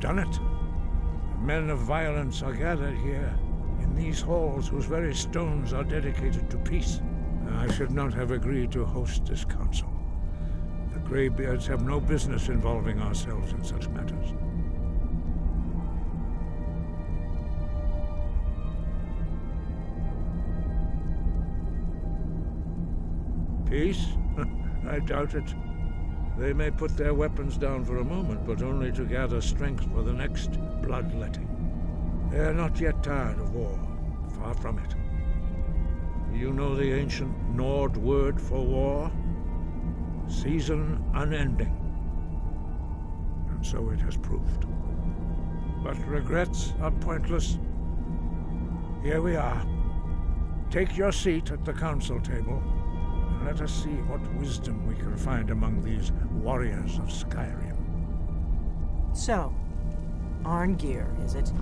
done it. The men of violence are gathered here, in these halls whose very stones are dedicated to peace. I should not have agreed to host this council. The Greybeards have no business involving ourselves in such matters. Peace? I doubt it. They may put their weapons down for a moment, but only to gather strength for the next bloodletting. They are not yet tired of war. Far from it. You know the ancient Nord word for war? Season unending. And so it has proved. But regrets are pointless. Here we are. Take your seat at the council table. Let us see what wisdom we can find among these warriors of Skyrim. So, Arngeir, is it?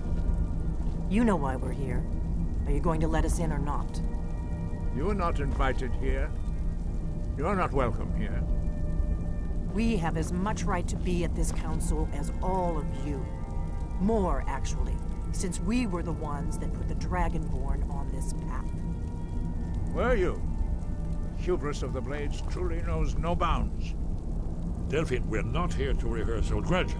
You know why we're here. Are you going to let us in or not? You are not invited here. You are not welcome here. We have as much right to be at this council as all of you. More, actually, since we were the ones that put the Dragonborn on this path. Were you? Hubris of the Blades truly knows no bounds. Delphine, we're not here to rehearse old grudges.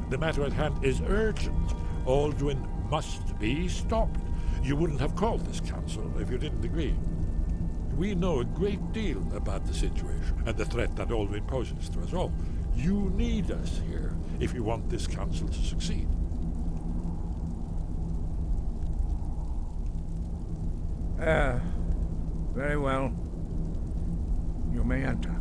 The matter at hand is urgent. Alduin must be stopped. You wouldn't have called this council if you didn't agree. We know a great deal about the situation and the threat that Alduin poses to us all. You need us here if you want this council to succeed. Very well. You may enter.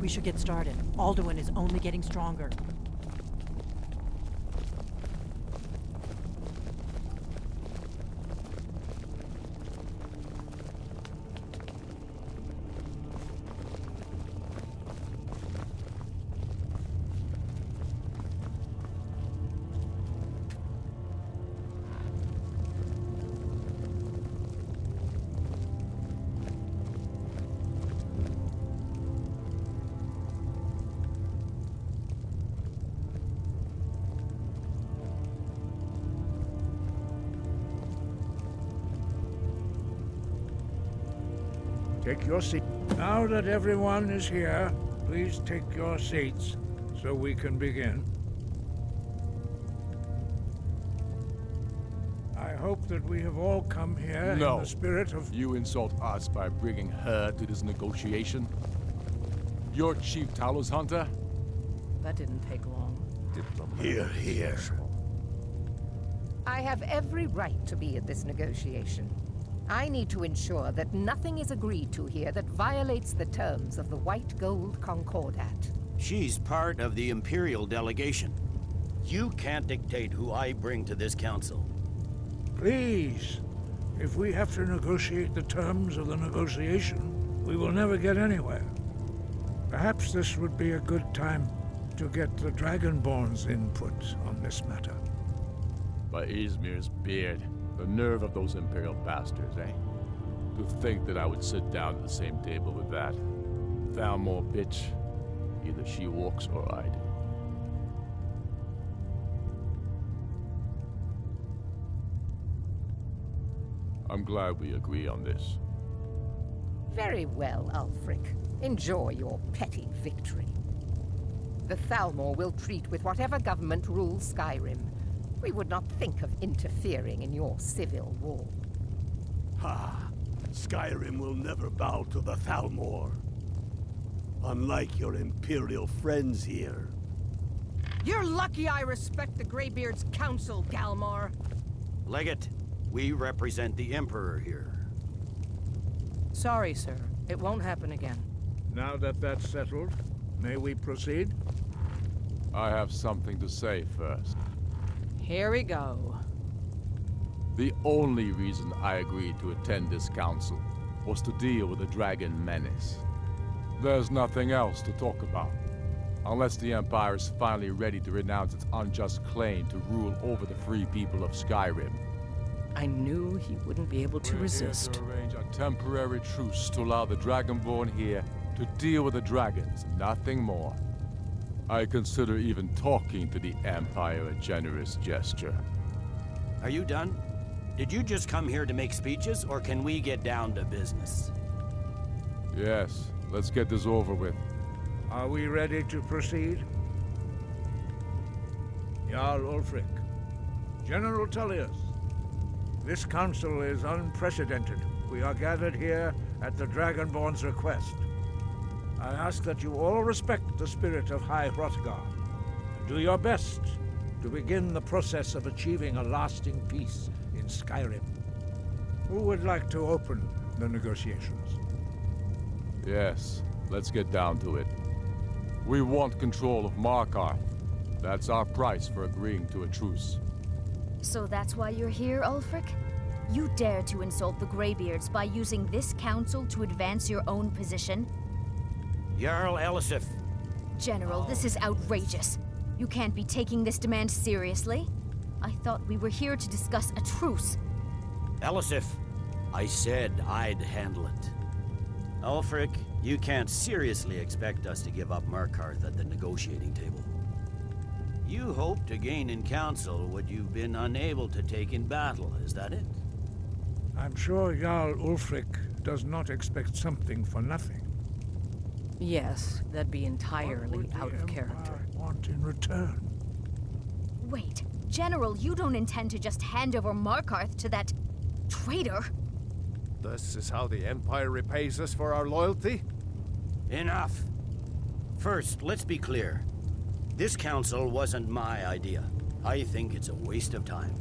We should get started. Alduin is only getting stronger. Take your seat. Now that everyone is here, please take your seats so we can begin. I hope that we have all come here in the spirit of... You insult us by bringing her to this negotiation? You're Chief Talos Hunter? That didn't take long. Hear, hear. I have every right to be at this negotiation. I need to ensure that nothing is agreed to here that violates the terms of the White Gold Concordat. She's part of the Imperial delegation. You can't dictate who I bring to this council. Please, if we have to negotiate the terms of the negotiation, we will never get anywhere. Perhaps this would be a good time to get the Dragonborn's input on this matter. By Izmir's beard. The nerve of those Imperial bastards, eh? To think that I would sit down at the same table with that. Thalmor bitch. Either she walks or I do. I'm glad we agree on this. Very well, Ulfric. Enjoy your petty victory. The Thalmor will treat with whatever government rules Skyrim. We would not think of interfering in your civil war. Ha! Skyrim will never bow to the Thalmor. Unlike your Imperial friends here. You're lucky I respect the Greybeard's counsel, Galmar. Legate, we represent the Emperor here. Sorry, sir. It won't happen again. Now that that's settled, may we proceed? I have something to say first. Here we go. The only reason I agreed to attend this council was to deal with the dragon menace. There's nothing else to talk about. Unless the Empire is finally ready to renounce its unjust claim to rule over the free people of Skyrim. I knew he wouldn't be able to resist. We're here to arrange a temporary truce to allow the Dragonborn here To deal with the dragons, nothing more. I consider even talking to the Empire a generous gesture. Are you done? Did you just come here to make speeches, or can we get down to business? Yes, let's get this over with. Are we ready to proceed? Jarl Ulfric, General Tullius, this council is unprecedented. We are gathered here at the Dragonborn's request. I ask that you all respect the spirit of High Hrothgar, and do your best to begin the process of achieving a lasting peace in Skyrim. Who would like to open the negotiations? Yes, let's get down to it. We want control of Markarth. That's our price for agreeing to a truce. So that's why you're here, Ulfric? You dare to insult the Greybeards by using this council to advance your own position? Jarl Elisif. General, this is outrageous. You can't be taking this demand seriously. I thought we were here to discuss a truce. Elisif, I said I'd handle it. Ulfric, you can't seriously expect us to give up Markarth at the negotiating table. You hope to gain in council what you've been unable to take in battle, is that it? I'm sure Jarl Ulfric does not expect something for nothing. Yes, that'd be What entirely would the out of character. Empire want in return? Wait, General, you don't intend to just hand over Markarth to that traitor? This is how the Empire repays us for our loyalty? Enough. First, let's be clear. This council wasn't my idea. I think it's a waste of time.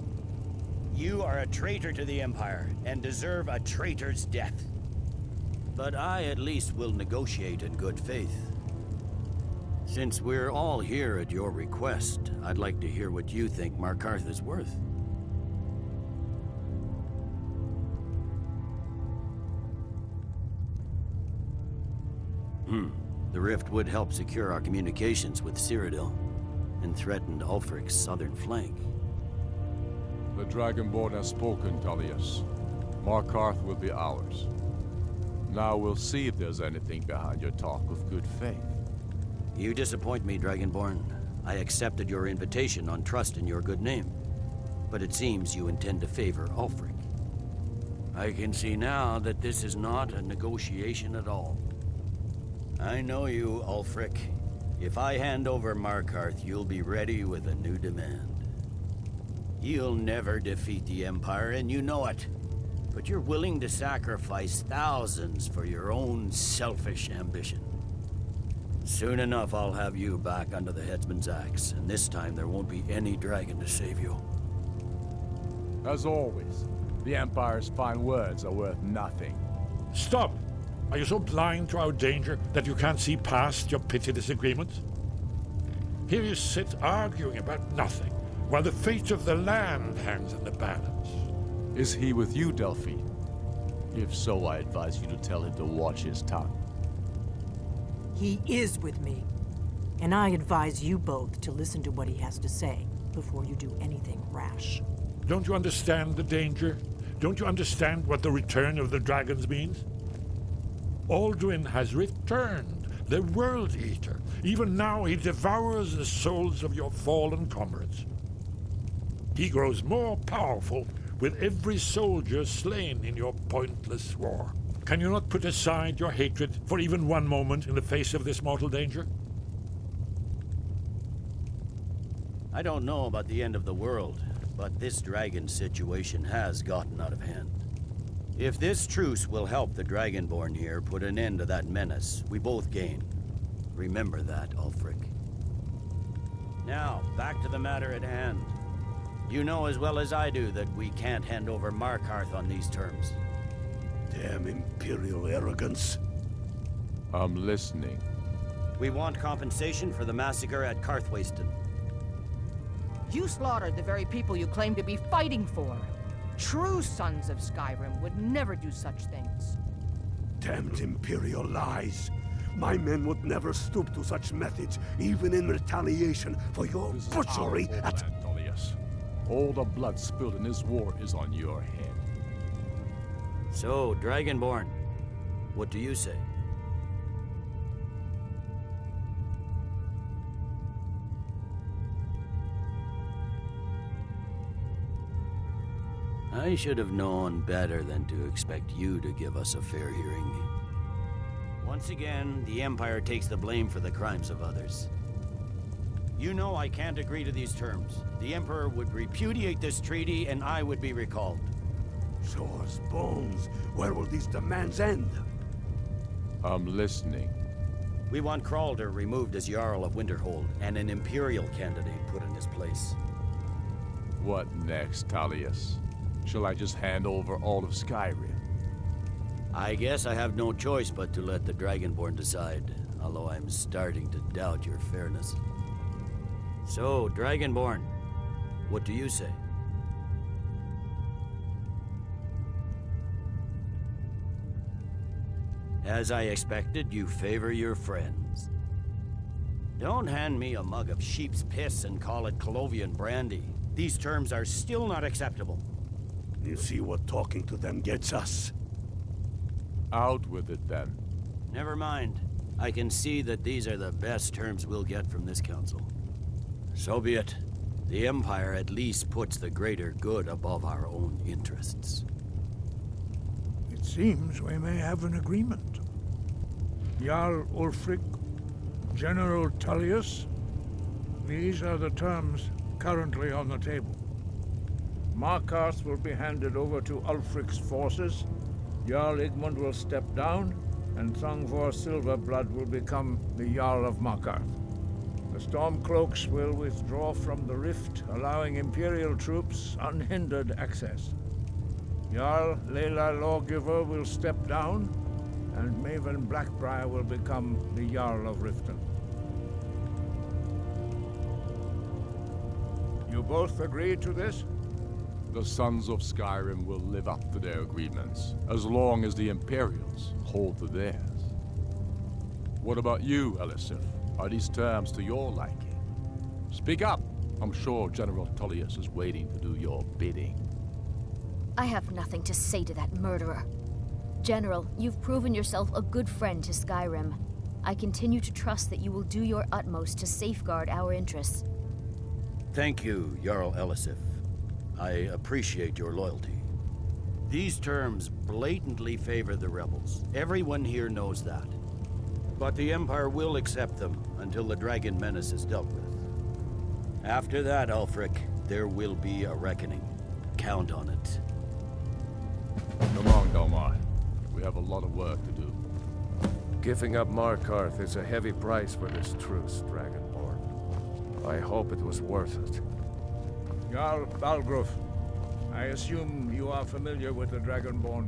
You are a traitor to the Empire and deserve a traitor's death. But I at least will negotiate in good faith. Since we're all here at your request, I'd like to hear what you think Markarth is worth. The rift would help secure our communications with Cyrodiil, and threatened Ulfric's southern flank. The Dragonborn has spoken, Tullius. Markarth will be ours. Now we'll see if there's anything behind your talk of good faith. You disappoint me, Dragonborn. I accepted your invitation on trust in your good name. But it seems you intend to favor Ulfric. I can see now that this is not a negotiation at all. I know you, Ulfric. If I hand over Markarth, you'll be ready with a new demand. You'll never defeat the Empire, and you know it. But you're willing to sacrifice thousands for your own selfish ambition. Soon enough, I'll have you back under the headsman's axe, and this time there won't be any dragon to save you. As always, the Empire's fine words are worth nothing. Stop! Are you so blind to our danger that you can't see past your petty disagreements? Here you sit arguing about nothing, while the fate of the land hangs in the balance. Is he with you, Delphine? If so, I advise you to tell him to watch his tongue. He is with me. And I advise you both to listen to what he has to say before you do anything rash. Don't you understand the danger? Don't you understand what the return of the dragons means? Alduin has returned, the World Eater. Even now he devours the souls of your fallen comrades. He grows more powerful with every soldier slain in your pointless war. Can you not put aside your hatred for even one moment in the face of this mortal danger? I don't know about the end of the world, but this dragon situation has gotten out of hand. If this truce will help the Dragonborn here put an end to that menace, we both gain. Remember that, Ulfric. Now, back to the matter at hand. You know as well as I do that we can't hand over Markarth on these terms. Damn Imperial arrogance. I'm listening. We want compensation for the massacre at Karthwasten. You slaughtered the very people you claim to be fighting for. True sons of Skyrim would never do such things. Damned Imperial lies. My men would never stoop to such methods, even in retaliation for your This is butchery our at... homeland, Tullius. All the blood spilled in this war is on your head. So, Dragonborn, what do you say? I should have known better than to expect you to give us a fair hearing. Once again, the Empire takes the blame for the crimes of others. You know I can't agree to these terms. The Emperor would repudiate this treaty and I would be recalled. Show us bones. Where will these demands end? I'm listening. We want Kralder removed as Jarl of Winterhold and an Imperial candidate put in his place. What next, Tullius? Shall I just hand over all of Skyrim? I guess I have no choice but to let the Dragonborn decide, although I'm starting to doubt your fairness. So, Dragonborn, what do you say? As I expected, you favor your friends. Don't hand me a mug of sheep's piss and call it Colovian brandy. These terms are still not acceptable. You see what talking to them gets us. Out with it, then. Never mind. I can see that these are the best terms we'll get from this council. So be it. The Empire at least puts the greater good above our own interests. It seems we may have an agreement. Jarl Ulfric, General Tullius, these are the terms currently on the table. Markarth will be handed over to Ulfric's forces, Jarl Igmund will step down, and Thongvor Silverblood will become the Jarl of Markarth. The Stormcloaks will withdraw from the rift, allowing Imperial troops unhindered access. Jarl Layla Lawgiver will step down, and Maven Blackbriar will become the Jarl of Riften. You both agree to this? The Sons of Skyrim will live up to their agreements, as long as the Imperials hold to theirs. What about you, Elisif? Are these terms to your liking? Speak up! I'm sure General Tullius is waiting to do your bidding. I have nothing to say to that murderer. General, you've proven yourself a good friend to Skyrim. I continue to trust that you will do your utmost to safeguard our interests. Thank you, Jarl Elisif. I appreciate your loyalty. These terms blatantly favor the rebels. Everyone here knows that. But the Empire will accept them until the Dragon Menace is dealt with. After that, Ulfric, there will be a reckoning. Count on it. Come on, Delmar. We have a lot of work to do. Giving up Markarth is a heavy price for this truce, Dragonborn. I hope it was worth it. Jarl Balgruf, I assume you are familiar with the Dragonborn